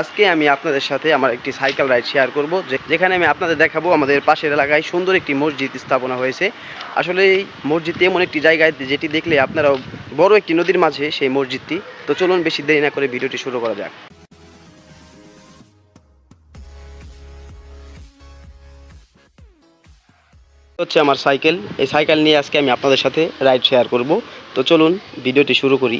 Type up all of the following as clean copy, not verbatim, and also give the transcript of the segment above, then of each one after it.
আজকে আমি আপনাদের সাথে আমার একটি সাইকেল রাইড শেয়ার করব, যেখানে আমি আপনাদের দেখাবো আমাদের পাশের এলাকায় সুন্দর একটি মসজিদ স্থাপনা হয়েছে। আসলে এই মসজিদটি এমন একটি জায়গায় যেটি দেখলে আপনারাও বড় একটি নদীর মাঝে সেই মসজিদটি। তো চলুন বেশি দেরি না করে ভিডিওটি শুরু করা যাক। হচ্ছে আমার সাইকেল, এই সাইকেল নিয়ে আজকে আমি আপনাদের সাথে রাইড শেয়ার করব। তো চলুন ভিডিওটি শুরু করি।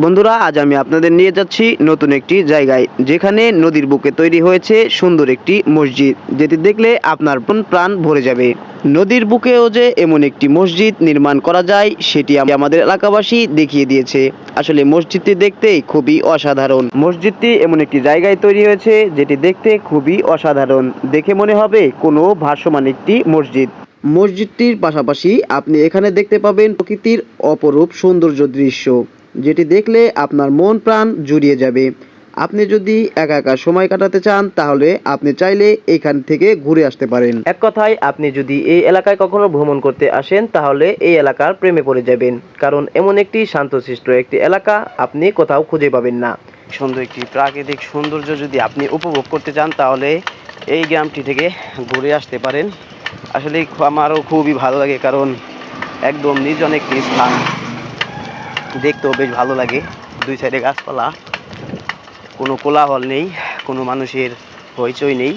বন্ধুরা, আজ আমি আপনাদের নিয়ে যাচ্ছি নতুন একটি জায়গায়, যেখানে নদীর বুকে তৈরি হয়েছে সুন্দর একটি মসজিদ, যেটি দেখলে আপনার প্রাণ ভরে যাবে। নদীর বুকেও যে এমন একটি মসজিদ নির্মাণ করা যায় সেটি আমাদের এলাকাবাসী দেখিয়ে দিয়েছে। আসলে মসজিদটি দেখতে খুবই অসাধারণ। মসজিদটি এমন একটি জায়গায় তৈরি হয়েছে যেটি দেখতে খুবই অসাধারণ, দেখে মনে হবে কোনো ভাসমান একটি মসজিদ। মসজিদটির পাশাপাশি আপনি এখানে দেখতে পাবেন প্রকৃতির অপরূপ সৌন্দর্য দৃশ্য, যেটি দেখলে আপনার মন প্রাণ জুড়িয়ে যাবে। আপনি যদি একা একা সময় কাটাতে চান তাহলে আপনি চাইলে এখান থেকে ঘুরে আসতে পারেন। এক কথায়, আপনি যদি এই এলাকায় কখনো ভ্রমণ করতে আসেন তাহলে এই এলাকার প্রেমে পড়ে যাবেন, কারণ এমন একটি শান্তশিষ্ট একটি এলাকা আপনি কোথাও খুঁজে পাবেন না। সুন্দর একটি প্রাকৃতিক সৌন্দর্য যদি আপনি উপভোগ করতে চান তাহলে এই গ্রামটি থেকে ঘুরে আসতে পারেন। আসলে আমারও খুবই ভালো লাগে, কারণ একদম নির্জন একটি স্থান, দেখতেও বেশ ভালো লাগে। দুই সাইডে গাছপালা, কোনো কোলাহল নেই, কোনো মানুষের হইচই নেই,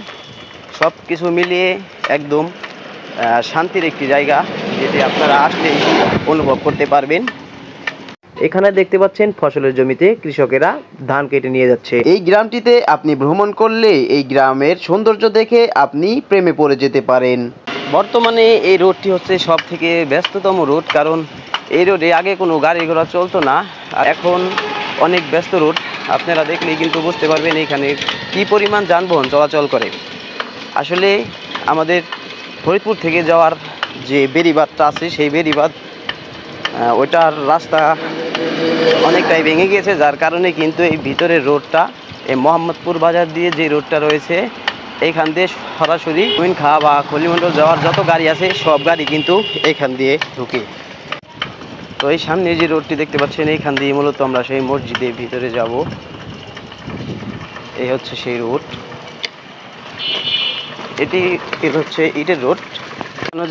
সব কিছু মিলিয়ে একদম শান্তির একটি জায়গা, যেটি আপনারা আসলেই অনুভব করতে পারবেন। এখানে দেখতে পাচ্ছেন ফসলের জমিতে কৃষকেরা ধান কেটে নিয়ে যাচ্ছে। এই গ্রামটিতে আপনি ভ্রমণ করলে এই গ্রামের সৌন্দর্য দেখে আপনি প্রেমে পড়ে যেতে পারেন। বর্তমানে এই রোডটি হচ্ছে সব থেকে ব্যস্ততম রোড, কারণ এই রোডে আগে কোনো গাড়ি ঘোড়া চলতো না, আর এখন অনেক ব্যস্ত রোড। আপনারা দেখলেই কিন্তু বুঝতে পারবেন এখানে কী পরিমাণ যানবাহন চলাচল করে। আসলে আমাদের ফরিদপুর থেকে যাওয়ার যে বেড়িবাঁধটা আছে সেই বেড়িবাঁধ, ওইটার রাস্তা অনেকটাই ভেঙে গিয়েছে, যার কারণে কিন্তু এই ভিতরের রোডটা, এই মোহাম্মদপুর বাজার দিয়ে যে রোডটা রয়েছে, এইখান দিয়ে সরাসরি কুইনখা বা খলিমন্ডল যাওয়ার যত গাড়ি আছে সব গাড়ি কিন্তু এইখান দিয়ে ঢুকে। তো এই সামনে যে রোডটি দেখতে পাচ্ছেন, এইখান দিয়ে মূলত আমরা সেই মসজিদের ভিতরে যাব। এই হচ্ছে সেই রোড, এটি হচ্ছে ইটের রোড।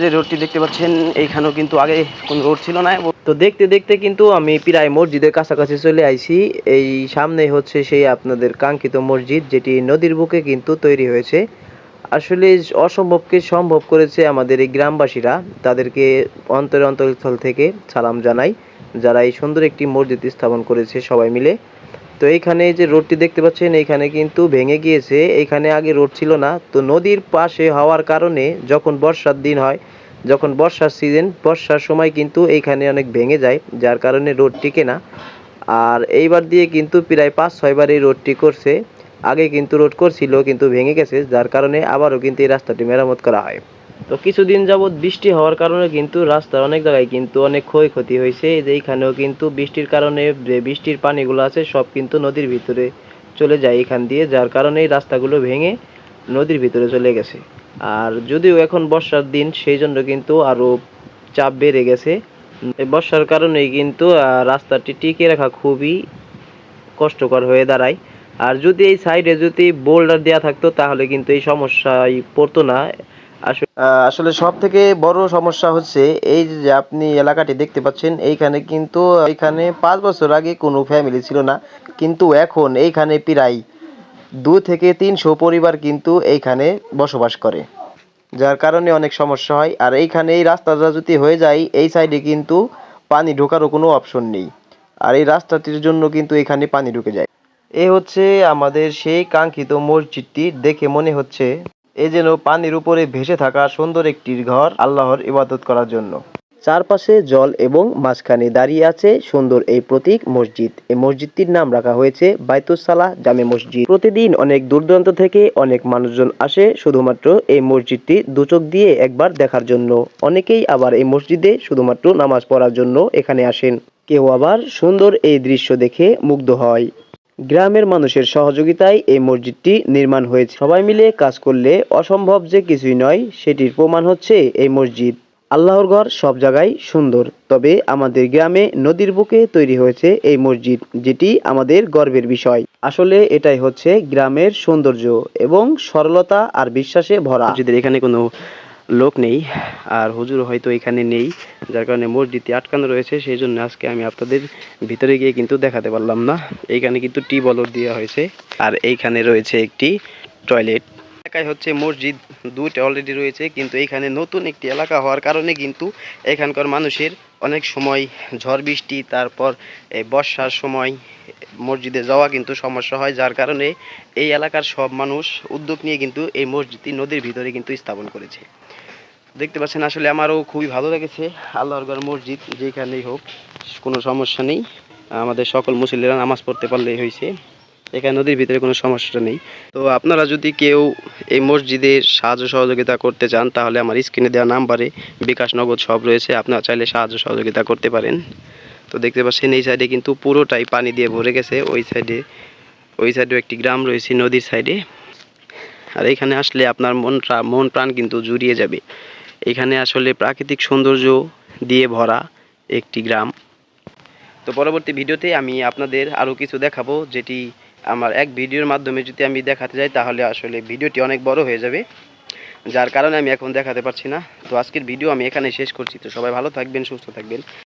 যে রোডটি দেখতে পাচ্ছেন এইখানেও কিন্তু আগে কোনো রোড ছিল না। তো দেখতে দেখতে কিন্তু আমি প্রায় মসজিদের কাছাকাছি চলে আইছি। এই সামনে হচ্ছে সেই আপনাদের কাঙ্ক্ষিত মসজিদ, যেটি নদীর বুকে কিন্তু তৈরি হয়েছে। আসলে অসম্ভবকে সম্ভব করেছে আমাদের এই গ্রামবাসীরা, তাদেরকে অন্তরস্থল থেকে সালাম জানাই, যারা এই সুন্দর একটি মসজিদ স্থাপন করেছে সবাই মিলে। তো এইখানে যে রোডটি দেখতে পাচ্ছেন এইখানে কিন্তু ভেঙে গিয়েছে, এইখানে আগে রোড ছিল না। তো নদীর পাশে হওয়ার কারণে যখন বর্ষার দিন হয়, যখন বর্ষার সিজন, বর্ষার সময় কিন্তু এইখানে অনেক ভেঙে যায়, যার কারণে রোড টিকে না। আর এইবার দিয়ে কিন্তু প্রায় 5-6 বার এই রোডটি করছে। আগে কিন্তু রোড করছিল কিন্তু ভেঙে গেছে, যার কারণে আবারও কিন্তু এই রাস্তাটি মেরামত করা হয়। তো কিছুদিন যাবৎ বৃষ্টি হওয়ার কারণে কিন্তু রাস্তার অনেক জায়গায় কিন্তু অনেক ক্ষয়ক্ষতি হয়েছে। এইখানেও কিন্তু বৃষ্টির কারণে যে বৃষ্টির পানিগুলো আছে সব কিন্তু নদীর ভিতরে চলে যায় এখান দিয়ে, যার কারণে এই রাস্তাগুলো ভেঙে নদীর ভিতরে চলে গেছে। আর যদিও এখন বর্ষার দিন, সেই জন্য কিন্তু আরও চাপ বেড়ে গেছে। এই বর্ষার কারণেই কিন্তু রাস্তাটি টিকিয়ে রাখা খুবই কষ্টকর হয়ে দাঁড়ায়। আর যদি এই সাইডে যদি বোল্ডার দেওয়া থাকতো তাহলে কিন্তু এই সমস্যায় পড়তো না। আসলে সব থেকে বড় সমস্যা হচ্ছে এই যে আপনি এলাকাটি দেখতে পাচ্ছেন, এইখানে কিন্তু এইখানে 5 বছর আগে কোনো ফ্যামিলি ছিল না, কিন্তু এখন এইখানে প্রায় 2 থেকে 300 পরিবার কিন্তু এইখানে বসবাস করে, যার কারণে অনেক সমস্যা হয়। আর এইখানে এই রাস্তাটা যদি হয়ে যায়, এই সাইডে কিন্তু পানি ঢোকারও কোনো অপশন নেই, আর এই রাস্তাটির জন্য কিন্তু এখানে পানি ঢুকে যায়। এ হচ্ছে আমাদের সেই কাঙ্ক্ষিত মসজিদটি, দেখে মনে হচ্ছে এ যেন পানির উপরে ভেসে থাকা সুন্দর একটি ঘর, আল্লাহর ইবাদত করার জন্য। চারপাশে জল এবং মাঝখানে দাঁড়িয়ে আছে সুন্দর এই প্রতীক মসজিদ। এই মসজিদটির নাম রাখা হয়েছে বাইতুস সালাহ জামে মসজিদ। প্রতিদিন অনেক দূর দূরান্ত থেকে অনেক মানুষজন আসে শুধুমাত্র এই মসজিদটি দুচোখ দিয়ে একবার দেখার জন্য। অনেকেই আবার এই মসজিদে শুধুমাত্র নামাজ পড়ার জন্য এখানে আসেন। কেউ আবার সুন্দর এই দৃশ্য দেখে মুগ্ধ হয়। গ্রামের মানুষের সহযোগিতায় এই মসজিদটি নির্মাণ হয়েছে। সবাই মিলে কাজ করলে অসম্ভব যে কিছুই নয়, সেটির প্রমাণ হচ্ছে এই মসজিদ। আল্লাহর ঘর সব জায়গায় সুন্দর, তবে আমাদের গ্রামে নদীর বুকে তৈরি হয়েছে এই মসজিদ, যেটি আমাদের গর্বের বিষয়। আসলে এটাই হচ্ছে গ্রামের সৌন্দর্য এবং সরলতা আর বিশ্বাসে ভরা। মসজিদের এখানে কোনো লোক নেই, আর হুজুর হয়তো এখানে নেই, যার কারণে মসজিদটি আটকানো রয়েছে। সেই জন্য আজকে আমি আপনাদের ভিতরে গিয়ে কিন্তু দেখাতে পারলাম না। এইখানে কিন্তু টিউবওয়েল দেওয়া হয়েছে, আর এইখানে রয়েছে একটি টয়লেট। এলাকায় হচ্ছে মসজিদ দুইটা অলরেডি রয়েছে, কিন্তু এখানে নতুন একটি এলাকা হওয়ার কারণে কিন্তু এখানকার মানুষের অনেক সময় ঝড় বৃষ্টি, তারপর এই বর্ষার সময় মসজিদে যাওয়া কিন্তু সমস্যা হয়, যার কারণে এই এলাকার সব মানুষ উদ্যোগ নিয়ে কিন্তু এই মসজিদটি নদীর ভিতরে কিন্তু স্থাপন করেছে। দেখতে পাচ্ছেন, আসলে আমারও খুবই ভালো লেগেছে। আল্লাহর ঘর মসজিদ যেখানেই হোক কোনো সমস্যা নেই, আমাদের সকল মুসল্লিরা নামাজ পড়তে পারলেই হয়েছে, এখানে নদীর ভিতরে কোনো সমস্যা নেই। তো আপনারা যদি কেউ এই মসজিদের সাহায্য সহযোগিতা করতে চান, তাহলে আমার স্ক্রিনে দেওয়া নাম্বারে বিকাশ, নগদ সব রয়েছে, আপনারা চাইলে সাহায্য সহযোগিতা করতে পারেন। তো দেখতে পাচ্ছেন এই সাইডে কিন্তু পুরোটাই পানি দিয়ে ভরে গেছে, ওই সাইডেও একটি গ্রাম রয়েছে নদীর সাইডে। আর এখানে আসলে আপনার মন প্রাণ কিন্তু জুড়িয়ে যাবে। এখানে আসলে প্রাকৃতিক সৌন্দর্য দিয়ে ভরা একটি গ্রাম। তো পরবর্তী ভিডিওতে আমি আপনাদের আরও কিছু দেখাবো, যেটি আমার এক ভিডিওর মাধ্যমে যদি আমি দেখাতে যাই তাহলে আসলে ভিডিওটি অনেক বড় হয়ে যাবে, যার কারণে আমি এখন দেখাতে পারছি না। তো আজকের ভিডিও আমি এখানে শেষ করছি। তো সবাই ভালো থাকবেন, সুস্থ থাকবেন।